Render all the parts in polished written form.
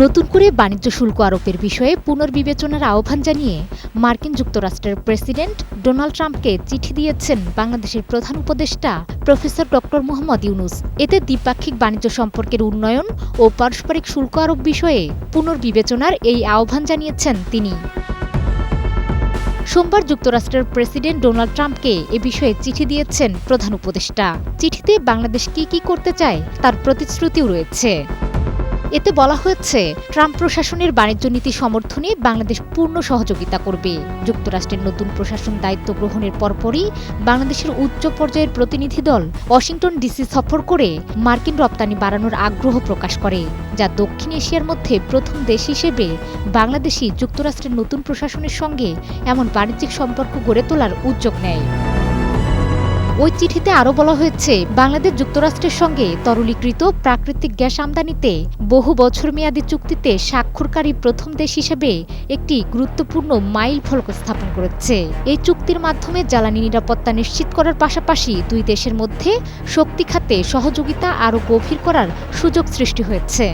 নতুন করে বাণিজ্য শুল্ক আরোপের বিষয়ে পুনর্বিবেচনার আহ্বান জানিয়ে মার্কিন যুক্তরাষ্ট্রের প্রেসিডেন্ট ডোনাল্ড ট্রাম্পকে চিঠি দিয়েছেন বাংলাদেশের প্রধান উপদেষ্টা প্রফেসর ডক্টর মোহাম্মদ ইউনুস। এতে দ্বিপাক্ষিক বাণিজ্য সম্পর্কের উন্নয়ন ও পারস্পরিক শুল্ক আরোপ বিষয়ে পুনর্বিবেচনার এই আহ্বান জানিয়েছেন তিনি। সোমবার যুক্তরাষ্ট্রের প্রেসিডেন্ট ডোনাল্ড ট্রাম্পকে এ বিষয়ে চিঠি দিয়েছেন প্রধান উপদেষ্টা। চিঠিতে বাংলাদেশ কি করতে চায় তার প্রতিশ্রুতিও রয়েছে। এতে বলা হয়েছে, ট্রাম্প প্রশাসনের বাণিজ্য নীতি সমর্থনে বাংলাদেশ পূর্ণ সহযোগিতা করবে। যুক্তরাষ্ট্রের নতুন প্রশাসন দায়িত্ব গ্রহণের পরপরই বাংলাদেশের উচ্চ পর্যায়ের প্রতিনিধি দল ওয়াশিংটন ডিসি সফর করে মার্কিন রপ্তানি বাড়ানোর আগ্রহ প্রকাশ করে, যা দক্ষিণ এশিয়ার মধ্যে প্রথম দেশ হিসেবে বাংলাদেশই যুক্তরাষ্ট্রের নতুন প্রশাসনের সঙ্গে এমন বাণিজ্যিক সম্পর্ক গড়ে তোলার উদ্যোগ নেয়। ওই চিঠিতে আরও বলা হয়েছে, বাংলাদেশ যুক্তরাষ্ট্রের সঙ্গে তরলীকৃত প্রাকৃতিক গ্যাস আমদানিতে বহু বছর মেয়াদী চুক্তিতে স্বাক্ষরকারী প্রথম দেশ হিসেবে একটি গুরুত্বপূর্ণ মাইল ফলক স্থাপন করেছে। এই চুক্তির মাধ্যমে জ্বালানি নিরাপত্তা নিশ্চিত করার পাশাপাশি দুই দেশের মধ্যে শক্তি খাতে সহযোগিতা আরও গভীর করার সুযোগ সৃষ্টি হয়েছে।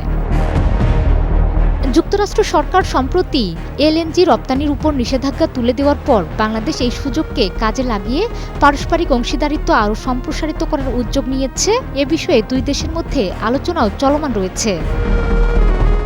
যুক্তরাষ্ট্র সরকার সম্প্রতি এলএনজি রপ্তানির উপর নিষেধাজ্ঞা তুলে দেওয়ার পর বাংলাদেশ এই সুযোগকে কাজে লাগিয়ে পারস্পরিক অংশীদারিত্ব আরও সম্প্রসারিত করার উদ্যোগ নিয়েছে। এ বিষয়ে দুই দেশের মধ্যে আলোচনাও চলমান রয়েছে।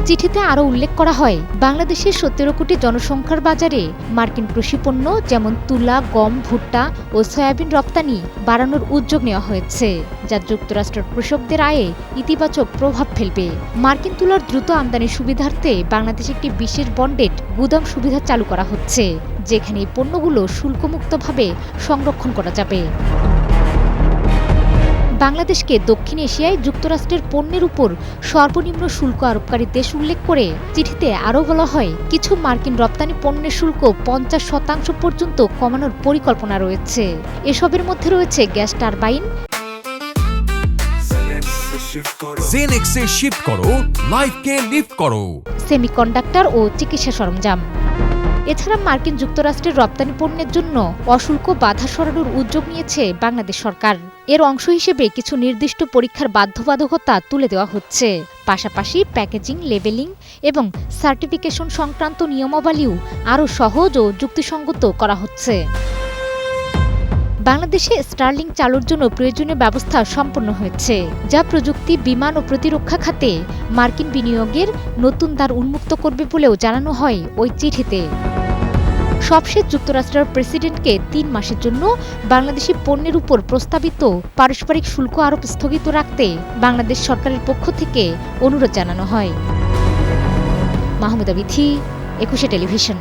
চিঠিতে আরও উল্লেখ করা হয়, বাংলাদেশের 17 কোটি জনসংখ্যার বাজারে মার্কিন কৃষিপণ্য যেমন তুলা, গম, ভুট্টা ও সয়াবিন রপ্তানি বাড়ানোর উদ্যোগ নেওয়া হয়েছে, যা যুক্তরাষ্ট্রের কৃষকদের আয়ে ইতিবাচক প্রভাব ফেলবে। মার্কিন তুলার দ্রুত আমদানির সুবিধার্থে বাংলাদেশে একটি বিশেষ বন্ডেড গুদাম সুবিধা চালু করা হচ্ছে, যেখানে এই পণ্যগুলো শুল্কমুক্তভাবে সংরক্ষণ করা যাবে। বাংলাদেশকে দক্ষিণ এশিয়ায় যুক্তরাষ্ট্রের পণ্যের উপর সর্বনিম্ন শুল্ক আরোপকারী দেশ উল্লেখ করে চিঠিতে আরও বলা হয়, কিছু মার্কিন রপ্তানি পণ্যের শুল্ক 50% পর্যন্ত কমানোর পরিকল্পনা রয়েছে। এসবের মধ্যে রয়েছে গ্যাস টারবাইন, জেনেক্সে শিফট করো, লাইফকে লিফট করো, সেমিকন্ডাক্টর ও চিকিৎসা সরঞ্জাম। এছাড়া মার্কিন যুক্তরাষ্ট্রের রপ্তানি পণ্যের জন্য অশুল্ক বাধা সরানোর উদ্যোগ নিয়েছে বাংলাদেশ সরকার। এর অংশ হিসেবে কিছু নির্দিষ্ট পরীক্ষার বাধ্যবাধকতা তুলে দেওয়া হচ্ছে। পাশাপাশি প্যাকেজিং, লেবেলিং এবং সার্টিফিকেশন সংক্রান্ত নিয়মাবলীও আরও সহজ ও যুক্তিসঙ্গত করা হচ্ছে। বাংলাদেশে স্টার্লিং চালুর জন্য প্রয়োজনীয় ব্যবস্থা সম্পন্ন হয়েছে, যা প্রযুক্তি, বিমান ও প্রতিরক্ষা খাতে মার্কিন বিনিয়োগের নতুন দ্বার উন্মুক্ত করবে বলেও জানানো হয় ওই চিঠিতে। সবশেষ যুক্তরাষ্ট্রের প্রেসিডেন্টকে 3 মাসের জন্য বাংলাদেশি পণ্যের উপর প্রস্তাবিত পারস্পরিক শুল্ক আরোপ স্থগিত রাখতে বাংলাদেশ সরকারের পক্ষ থেকে অনুরোধ জানানো হয়। মাহমুদা বিথি, 21 টেলিভিশন।